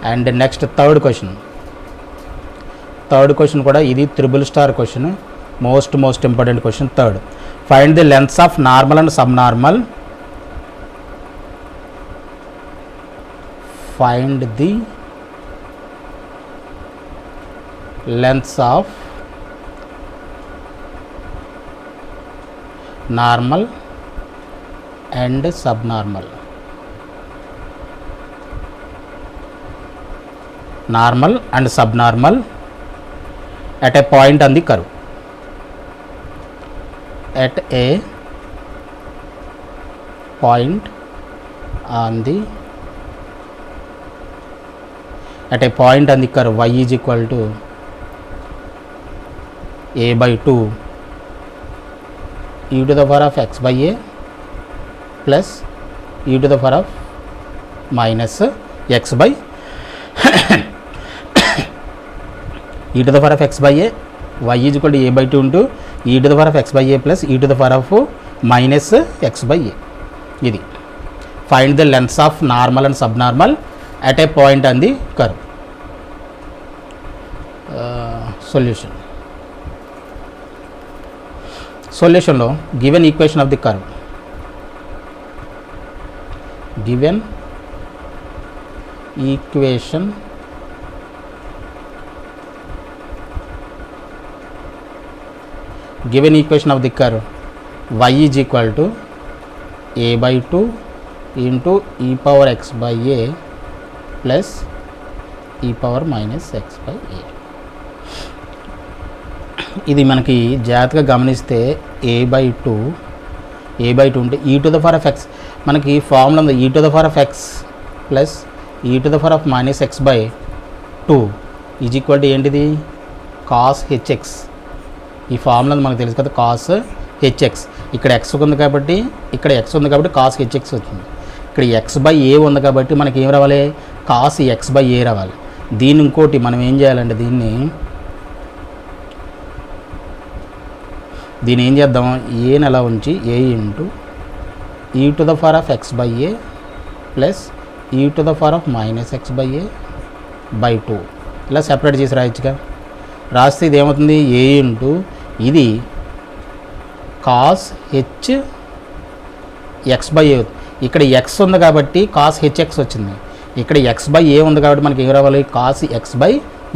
And next third question కూడా ఇది triple star question, most important question. Third, find the lengths of normal and sub normal. Find the lengths of normal and sub normal. Normal and sub normal at a point on the curve. At a point on the curve, y is equal to a by 2 e to the power of x by a plus e to the power of minus x by e to the power of x by a, y is equal to a by 2 into e to the power of x by a plus e to the power of minus x by a. ఇది find the lengths of normal and subnormal at a point on the curve. Solutionలో given equation of the curve, given equation of the curve, y is equal to a by 2 into e power x by a plus e power minus x by a. ఇది మనకి జాగ్రత్తగా గమనిస్తే a by 2 అంటే e to the power of x, మనకి formula ఉంది e to the power of x plus e to the power of minus x by 2 is equal to ఏంటిది cos hx. ఈ formula మనకు తెలుసు కదా, కాస్ హెచ్ఎక్స్. ఇక్కడ x ఉంది కాబట్టి కాస్ హెచ్ఎక్స్ వచ్చింది. ఇక్కడ ఎక్స్ బై ఏ ఉంది కాబట్టి మనకి ఏం రావాలి, కాస్ ఎక్స్ బై ఏ రావాలి. దీన్ని ఇంకోటి మనం ఏం చేయాలంటే దీన్ని ఏం చేద్దాం, ఏని అలా ఉంచి a into e to the power of x by a plus e to the power of minus x by a by 2 ఇలా సెపరేట్ చేసి రాయొచ్చుగా. రాస్తే ఇది ఏమవుతుంది, ఏ ఇంటూ ఇది cos h x by a. ఇక్కడ ఎక్స్ ఉంది కాబట్టి కాస్ హెచ్ఎక్స్ వచ్చింది. ఇక్కడ ఎక్స్ బై ఏ ఉంది కాబట్టి మనకి ఏం రావాలి, కాస్ ఎక్స్ బై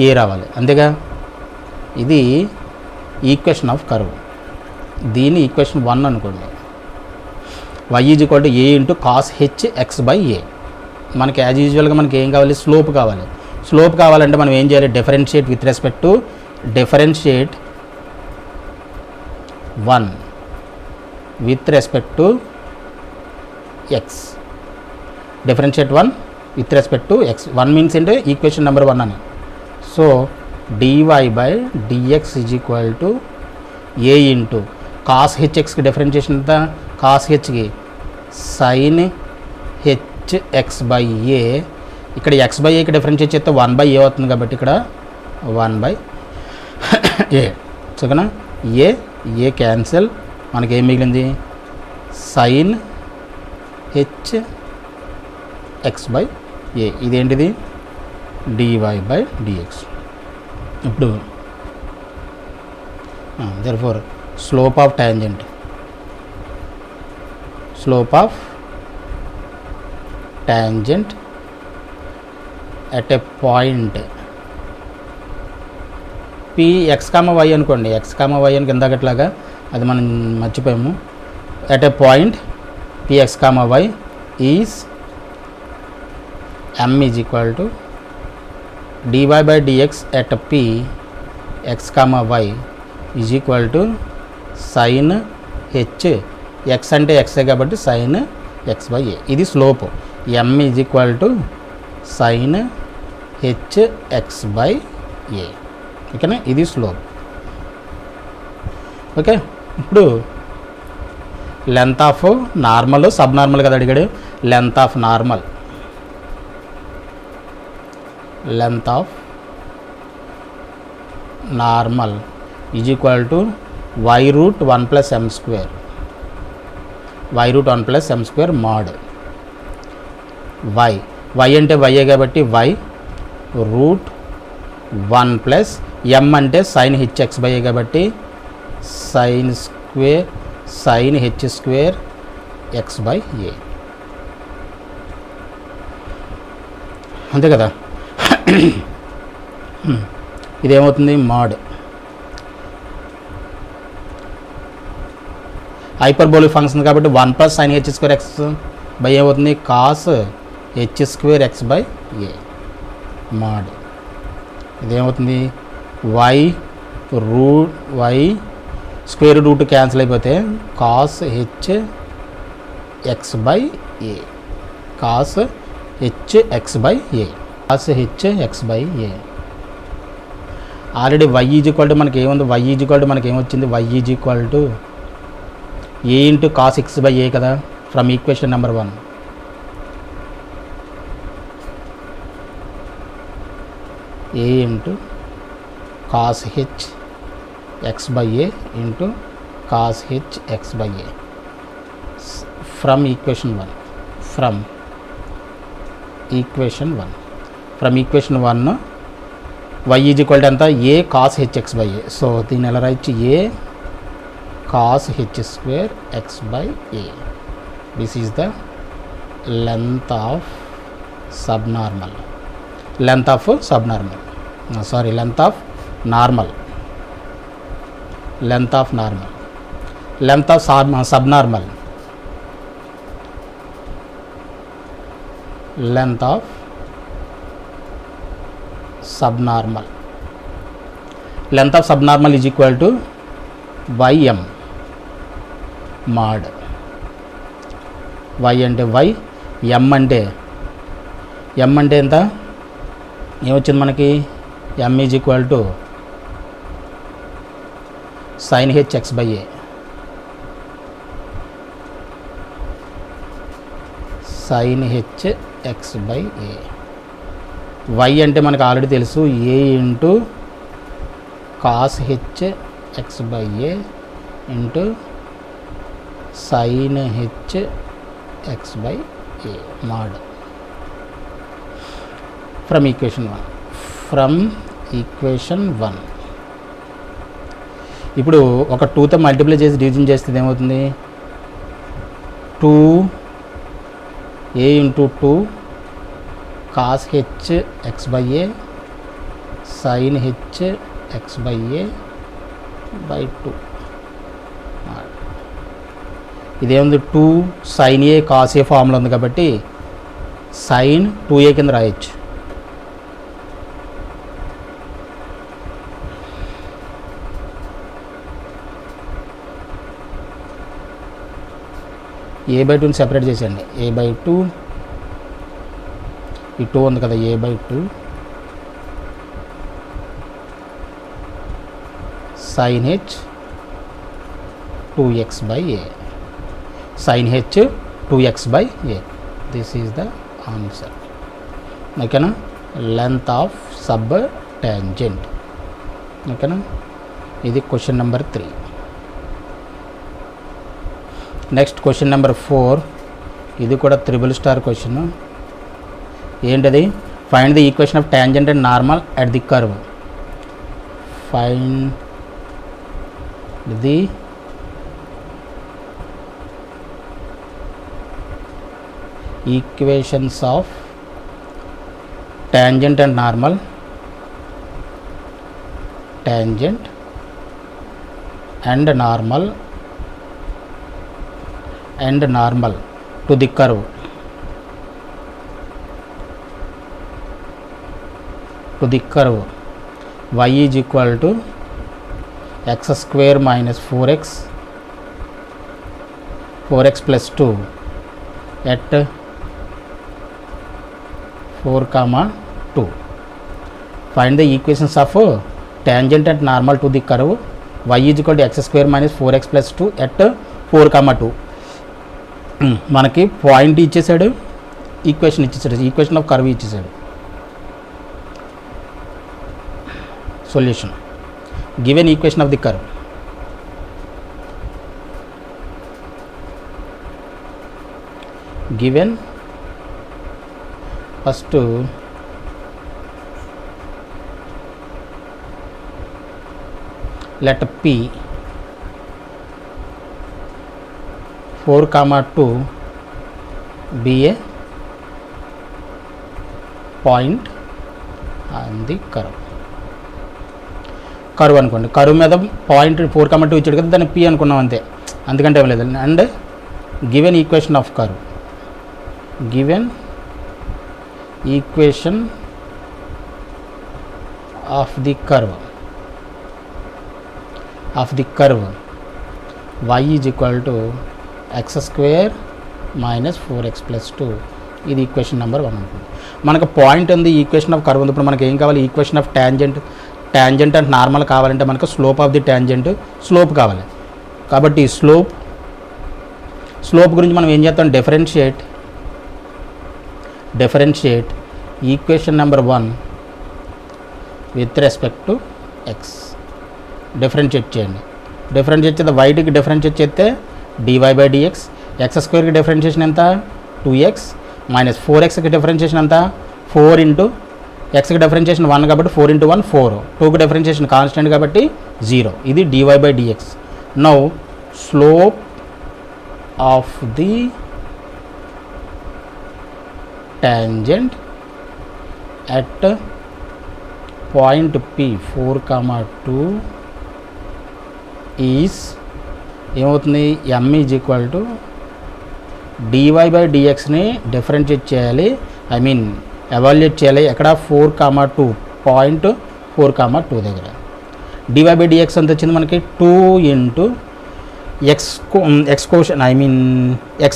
ఏ రావాలి, అంతేగా. ఇది ఈక్వేషన్ ఆఫ్ కర్వ్. దీన్ని ఈక్వేషన్ 1 అనుకోండి. y is equal to a into cos h x by a. మనకి యాజ్ యూజువల్గా మనకి ఏం కావాలి, స్లోప్ కావాలి. స్లోప్ కావాలంటే మనం ఏం చేయాలి, differentiate with respect to differentiate 1 with respect to x. Differentiate 1 with respect to x. 1 means అంటే ఈక్వేషన్ నెంబర్ 1 అని. So dy by dx is equal to a into cos హెచ్ఎక్స్కి డిఫరెన్షియేషన్ ఎంత, కాస్ హెచ్కి sine h x by a. ఇక్కడ x by ఏకి differentiate చేస్తే 1 by ఏ అవుతుంది కాబట్టి ఇక్కడ 1 బై ఏ. ఓకేనా, ఏ క్యాన్సిల్, మనకి ఏం మిగిలింది, సైన్ హెచ్ ఎక్స్ బై ఏ. ఇదేంటిది, డివై బై డిఎక్స్. ఇప్పుడు therefore slope of tangent at a point p x, y అనుకోండి. x, y అని కిందకట్లాగా అది మనం మర్చిపోయాము. at a point p x, y is m is equal to dy by dx at p x, y is equal to sine h x అంటే ఎక్సే కాబట్టి sine x by a. ఇది slope. M is equal to sine h x by a. ఓకేనా, ఇది slope. Okay, ఇప్పుడు length of normal subnormal కదా అడిగాడు. Length of normal, is equal to y root 1 plus m square. y root 1 plus m square mod y. y అంటే y కాబట్టి y root 1 plus m అంటే sign h x by a కాబట్టి sine square sine h square x by a, అంతే కదా. ఇదేమవుతుంది mod hyperbolic function కాబట్టి 1 plus sine h square x by ఏమవుతుంది cos h square x by a mod. ఇదేమవుతుంది y root y square root cancel అయిపోతే cos h x by a cos h x by a cos h x by a. Already y is equal to మనకి ఏముంది, y is equal to మనకి ఏమొచ్చింది, y is equal to a into cos x by a కదా from equation number 1. A into cos h x by a into cos h x by a from equation 1. From equation 1 y is equal to ఎంత a cos h x by a. So దీన్ని ఎలా రాయొచ్చు, a cos h square x by a. This is the length of subnormal, length of subnormal sorry length of normal, length of normal, length of subnormal, length of subnormal. Length of subnormal is equal to ym mod y అంటే y, m అంటే ఎంత ఏమొచ్చింది మనకి, m is equal to sine h x by a sine h x by a. Y అంటే మనకు already తెలుసు a into cos h x by a into sine h x by a mod from equation 1. ఇప్పుడు ఒక 2తో multiply చేసి division చేస్తే ఏమవుతుంది, 2 a into 2 cos h x by a sine h x by a by 2. ఇదేముంది 2 sine a cos a formula ఉంది కాబట్టి sign 2a కింద రాయొచ్చు. ఏ బై 2ని సెపరేట్ చేసేయండి, ఏ బై 2 ఈ 2 ఉంది కదా a by 2 sine h 2x by a sine h 2x by a. This is the answer. ఓకేనా, లెంత్ ఆఫ్ సబ్ టాంజెంట్. ఓకేనా, ఇది question number 3. Next question number 4, ఇది కూడా త్రిబుల్ స్టార్ క్వశ్చన్. ఏంటది, find the equation of tangent and normal at the curve. Find the equations of tangent and normal, tangent and normal and normal to the curve, y is equal to x square minus 4x plus 2 at 4, 2. Find the equations of tangent and normal to the curve y is equal to x square minus 4x plus 2 at 4, 2. మనకి point ఇచ్చేసాడు, equation ఇచ్చేసాడు, equation of curve ఇచ్చేసాడు. Solution given equation of the curve. Given first let P 4, 2 be a point on the curve. Curve అనుకోండి, curve మీద point 4, 2 ఇచ్చాడు కదా, దాన్ని P అనుకున్నాం అంతే, అందుకంటే ఏం లేదు. And given equation of curve, given equation of the curve y is equal to x² minus 4x plus 2. ఇది ఈక్వేషన్ నెంబర్ 1 ఉంటుంది. మనకు పాయింట్ ఉంది, ఈక్వేషన్ ఆఫ్ కర్వ్ ఉంది. ఇప్పుడు మనకి ఏం కావాలి? ఈక్వేషన్ ఆఫ్ ట్యాంజెంట్ అంటే నార్మల్ కావాలంటే మనకు slope of the tangent slope కావాలి. కాబట్టి స్లోప్ గురించి మనం ఏం చేస్తాం? Differentiate equation number 1 with respect to x. Differentiate చేయండి. డిఫరెన్షియేట్ చేస్తే వైట్కి డిఫరెన్షియేట్ చేస్తే dy/dx, x² డిఫరెన్షియేషన్ ఎంత? 2x మైనస్ 4xకి డిఫరెన్షియేషన్ ఎంత? 4 ఇంటూ xకి డిఫరెన్షియేషన్ 1 కాబట్టి 4 ఇంటూ 1 4, 2కి డిఫరెన్షియేషన్ కాన్స్టెంట్ కాబట్టి 0. ఇది dy/dx. Now slope of the tangent at point P 4, 2 is ఏమవుతుంది? m ఈజ్ ఈక్వల్ టు dy/dxని డిఫరెన్షియేట్ చేయాలి, ఎవాల్యుయేట్ చేయాలి. ఎక్కడ? 4, 2 పాయింట్ 4, 2 దగ్గర. dy/dx ఎంత వచ్చింది మనకి? 2 ఇంటూ x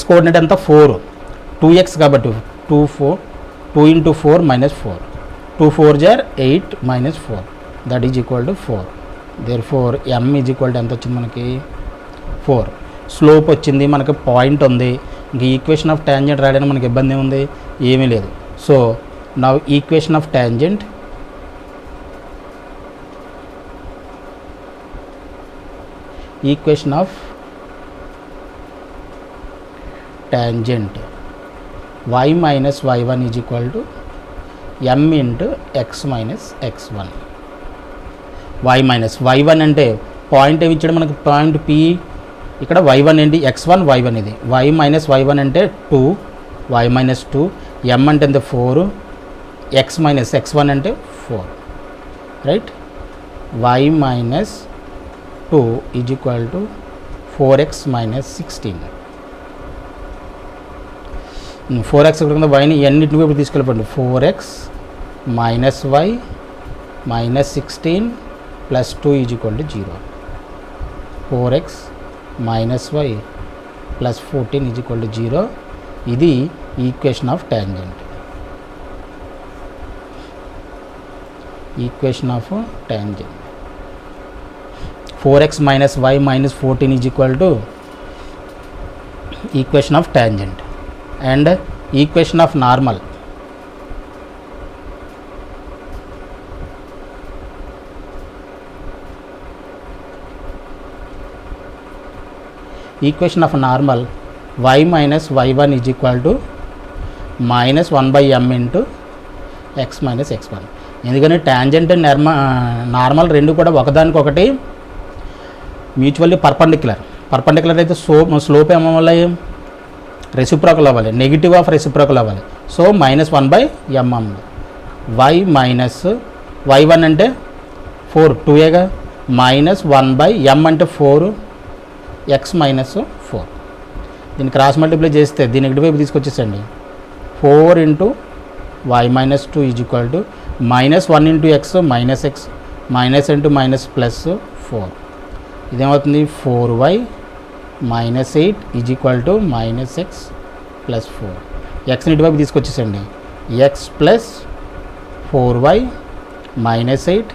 కోఆర్డినేట్ ఎంత? 4, 2x కాబట్టి 2 ఇంటూ 4 మైనస్ 4, 2 4 జార్ 8 minus 4, that is equal to 4. Therefore m is equal to ఎంత వచ్చింది మనకి? 4. స్లోప్ వచ్చింది, మనకి పాయింట్ ఉంది. ఇంక ఈక్వేషన్ ఆఫ్ ట్యాంజెంట్ రాయడానికి మనకి ఇబ్బంది ఏముంది? ఏమీ లేదు. So now equation of tangent y minus y1 is equal to m into x minus x1. y minus y1 అంటే పాయింట్ ఏమి ఇచ్చాడు మనకు? Point P. ఇక్కడ y1 ఏంటి? x1 y1 ఇది. y minus y1 అంటే 2, y minus 2, m అంటే ఎంత? 4, x minus x1 అంటే 4, right? y minus 2 is equal to 4x minus 16. 4x కింద వైని అన్నింటిని ఇప్పుడు తీసుకెళ్ళిపోండి. 4x minus y minus 16 plus 2 is equal to 0. 4x minus y plus 14 is equal to 0. ఇది equation of tangent. 4x minus y minus 14 is equal to equation of tangent and equation of normal. Equation of normal y minus y1 is equal to minus 1 by m into x minus x1. ఎందుకంటే tangent normal రెండు కూడా ఒకదానికొకటి mutually perpendicular అయితే slope ఏమవ్వాలి? Reciprocal అవ్వాలి, negative of reciprocal అవ్వాలి. So minus 1 by m. y minus y1 అంటే 4, 2ఏగా, minus 1 by m అంటే 4, x మైనస్ 4. దీన్ని క్రాస్ మల్టిప్లై చేస్తే దీని నెగిటివ్ వైపు తీసుకొచ్చేసండి. 4 into y minus 2 is equal to minus 1 into x minus x minus into minus plus 4. ఇదేమవుతుంది? 4y minus 8 is equal to minus x plus 4. ఎక్స్ని ఇటువైపు తీసుకొచ్చేసండి. x plus 4y minus 8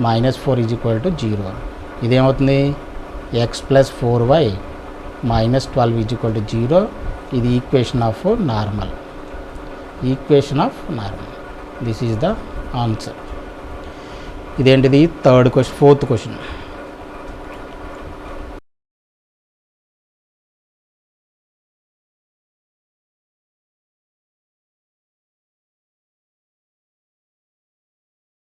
minus 4 is equal to 0. ఇదేమవుతుంది? x plus 4y minus 12 is equal to 0. ఇది equation of normal. This is the answer. ఇదేంటిది? 4th question.